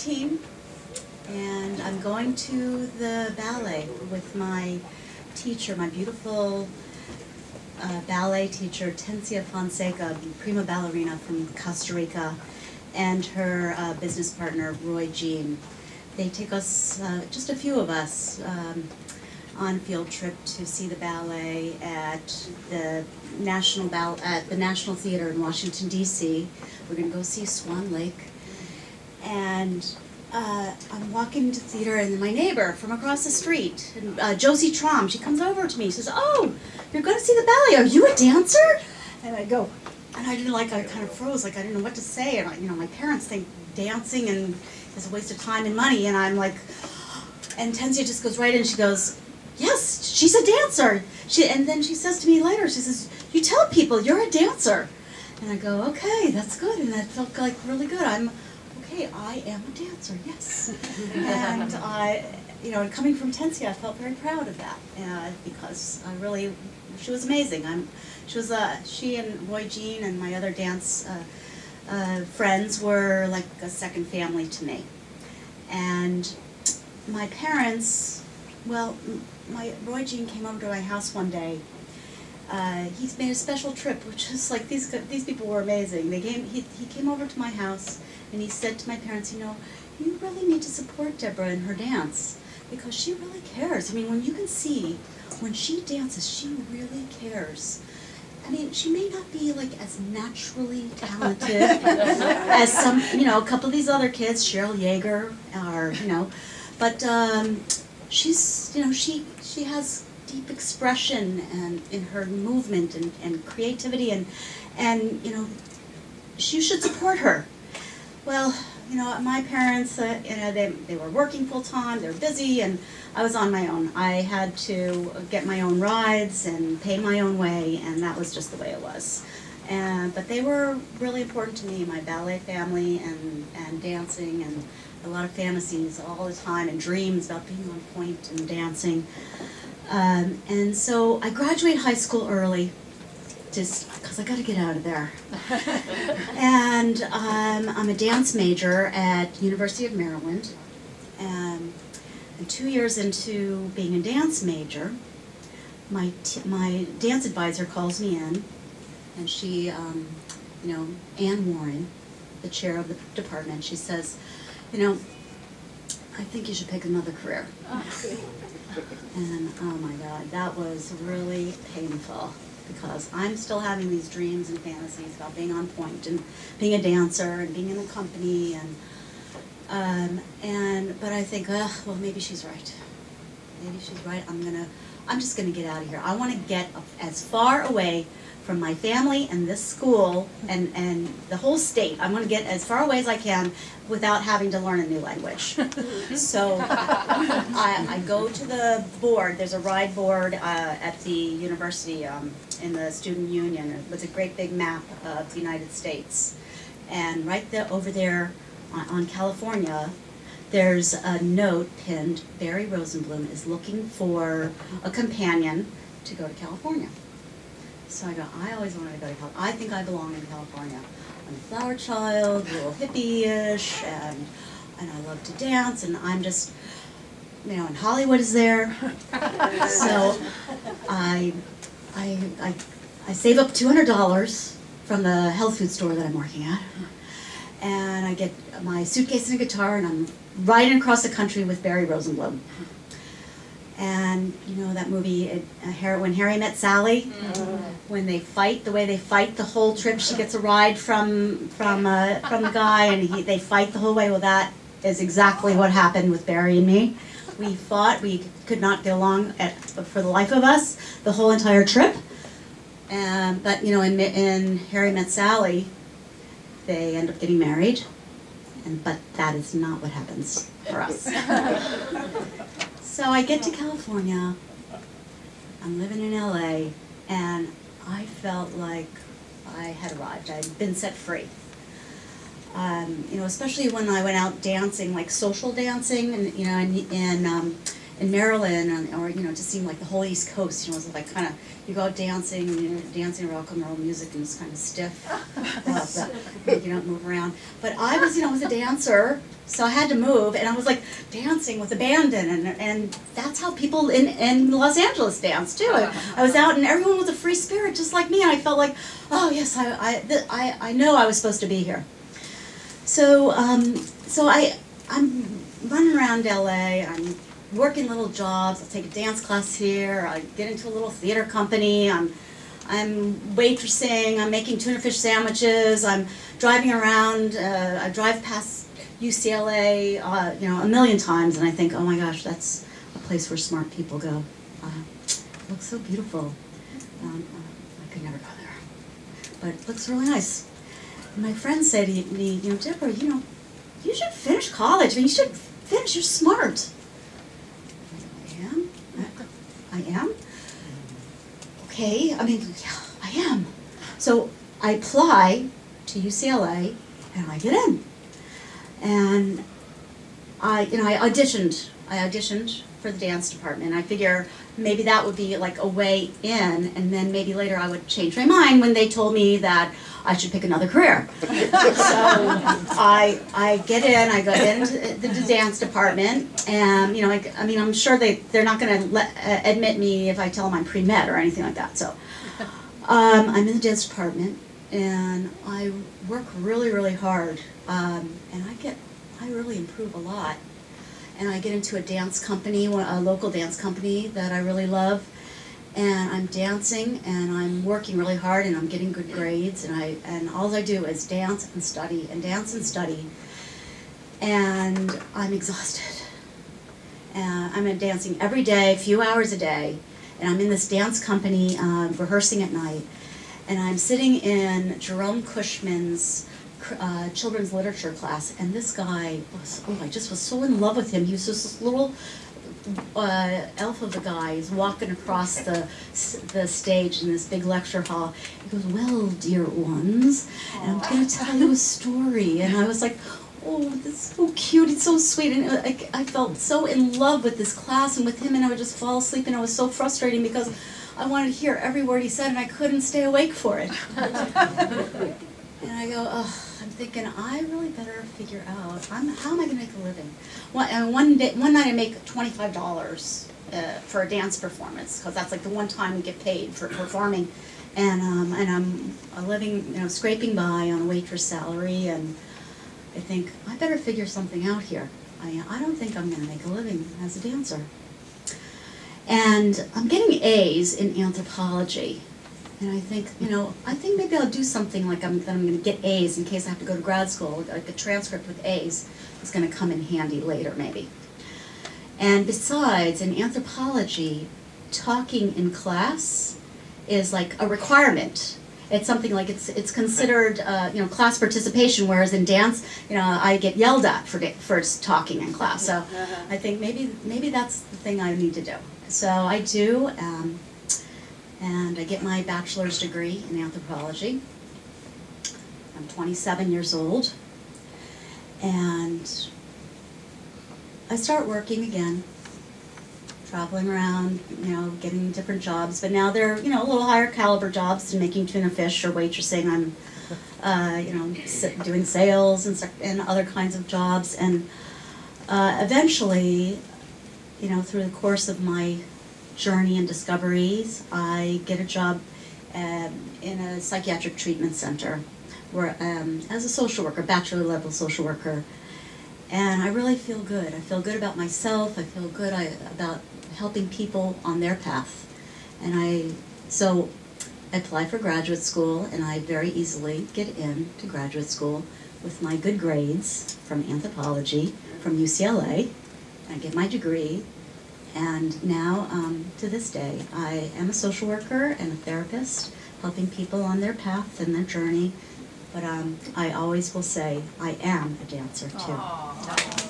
14, and I'm going to the ballet with my teacher, my beautiful ballet teacher, Tencia Fonseca, prima ballerina from Costa Rica, and her business partner, Roy Jean. They take us, just a few of us, on a field trip to see the ballet at the National Theater in Washington, D.C. We're going to go see Swan Lake. And I'm walking to the theater, and my neighbor from across the street, Josie Trom, she comes over to me. She says, "Oh, you're going to see the ballet. Are you a dancer?" And I go, and I didn't I kind of froze, like I didn't know what to say. And my parents think dancing and is a waste of time and money. And I'm like, and Tencia just goes right in. She goes, "Yes, she's a dancer." And then she says to me later, she says, "You tell people you're a dancer." And I go, "Okay, that's good." And that felt like really good. I am a dancer, yes. And and coming from Tencia, I felt very proud of that because she was amazing. She and Roy Jean and my other dance friends were like a second family to me. And my parents, Roy Jean came over to my house one day. He's made a special trip, which is like these people were amazing. He came over to my house. And he said to my parents, "You really need to support Deborah in her dance because she really cares. I mean, when you can see when she dances, she really cares. I mean, she may not be like as naturally talented as some, a couple of these other kids, Cheryl Yeager, but she's, she has deep expression and in her movement and creativity and you should support her." Well, my parents, they were working full time, they were busy, and I was on my own. I had to get my own rides and pay my own way, and that was just the way it was. But they were really important to me, my ballet family and dancing, and a lot of fantasies all the time and dreams about being on point and dancing. And so I graduated high school early, just because I got to get out of there. And I'm a dance major at University of Maryland. And 2 years into being a dance major, my dance advisor calls me in, and she, Ann Warren, the chair of the department, she says, "I think you should pick another career." And oh my God, that was really painful, because I'm still having these dreams and fantasies about being on point and being a dancer and being in a company but I think, maybe she's right. Maybe she's right. I'm just gonna get out of here. I want to get as far away from my family and this school and the whole state. I want to get as far away as I can without having to learn a new language. So I go to the board. There's a ride board at the university in the student union with a great big map of the United States. And right there, over there on California, there's a note pinned, "Barry Rosenblum is looking for a companion to go to California." So I go, I always wanted to go to California. I think I belong in California. I'm a flower child, a little hippie-ish, and I love to dance, and I'm just, and Hollywood is there. So I save up $200 from the health food store that I'm working at, and I get my suitcase and a guitar, and I'm riding across the country with Barry Rosenblum. And that movie, When Harry Met Sally, when they fight, the way they fight the whole trip, she gets a ride from the guy, and they fight the whole way. Well, that is exactly what happened with Barry and me. We fought. We could not get along for the life of us the whole entire trip. But in Harry Met Sally, they end up getting married, but that is not what happens for us. So I get to California, I'm living in LA, and I felt like I had arrived. I'd been set free. Especially when I went out dancing, like social dancing, and in Maryland, or just seemed like the whole East Coast, it was like kind of, you go out dancing, dancing rock and roll music, and it's kind of stiff, you don't move around. But I was, was a dancer, so I had to move, and I was like dancing with abandon, and that's how people in Los Angeles dance too. I was out, and everyone was a free spirit, just like me, and I felt like, oh yes, I know I was supposed to be here. So I'm running around LA, I'm working little jobs, I'll take a dance class here, I get into a little theater company, I'm waitressing, I'm making tuna fish sandwiches, I'm driving around, I drive past UCLA, a million times, and I think, oh my gosh, that's a place where smart people go. It looks so beautiful. I could never go there, but it looks really nice. And my friends say to me, Deborah, you should finish college. I mean, you should finish, you're smart. I am? Okay, I mean, yeah, I am. So I apply to UCLA, and I get in. And I auditioned. I auditioned for the dance department. I figure maybe that would be like a way in, and then maybe later I would change my mind when they told me that I should pick another career. So I get in, I go into the dance department, and I'm sure they're not going to admit me if I tell them I'm pre-med or anything like that. So I'm in the dance department, and I work really, really hard, and I really improve a lot. And I get into a dance company, a local dance company that I really love, and I'm dancing, and I'm working really hard, and I'm getting good grades, and all I do is dance and study, and I'm exhausted. I'm dancing every day, a few hours a day, and I'm in this dance company rehearsing at night, and I'm sitting in Jerome Cushman's children's literature class, and this guy I just was so in love with him. He was just this little elf of a guy. He's walking across the stage in this big lecture hall. He goes, "Well, dear ones, and I'm going to tell you a story." And I was like, oh, this is so cute, it's so sweet, and I felt so in love with this class and with him, and I would just fall asleep, and it was so frustrating because I wanted to hear every word he said, and I couldn't stay awake for it. And I go, I'm thinking, I really better figure out, how am I going to make a living? One night I make $25 for a dance performance, because that's like the one time we get paid for performing. And I'm living, scraping by on a waitress salary, and I think, I better figure something out here. I don't think I'm going to make a living as a dancer. And I'm getting A's in anthropology. And I think, maybe I'll do something like I'm going to get A's in case I have to go to grad school. Like a transcript with A's is going to come in handy later, maybe. And besides, in anthropology, talking in class is like a requirement. It's something like it's considered, class participation, whereas in dance, I get yelled at for talking in class. So I think maybe that's the thing I need to do. So I do. And I get my bachelor's degree in anthropology. I'm 27 years old, and I start working again, traveling around, getting different jobs, but now they're, a little higher caliber jobs than making tuna fish or waitressing. I'm, doing sales and other kinds of jobs, and eventually, through the course of my journey and discoveries, I get a job in a psychiatric treatment center where as a social worker, bachelor level social worker, and I really feel good. I feel good about myself. I feel good about helping people on their path. And so I apply for graduate school, and I very easily get into graduate school with my good grades from anthropology from UCLA. I get my degree. And now, to this day, I am a social worker and a therapist, helping people on their path and their journey. But I always will say, I am a dancer, too. Aww.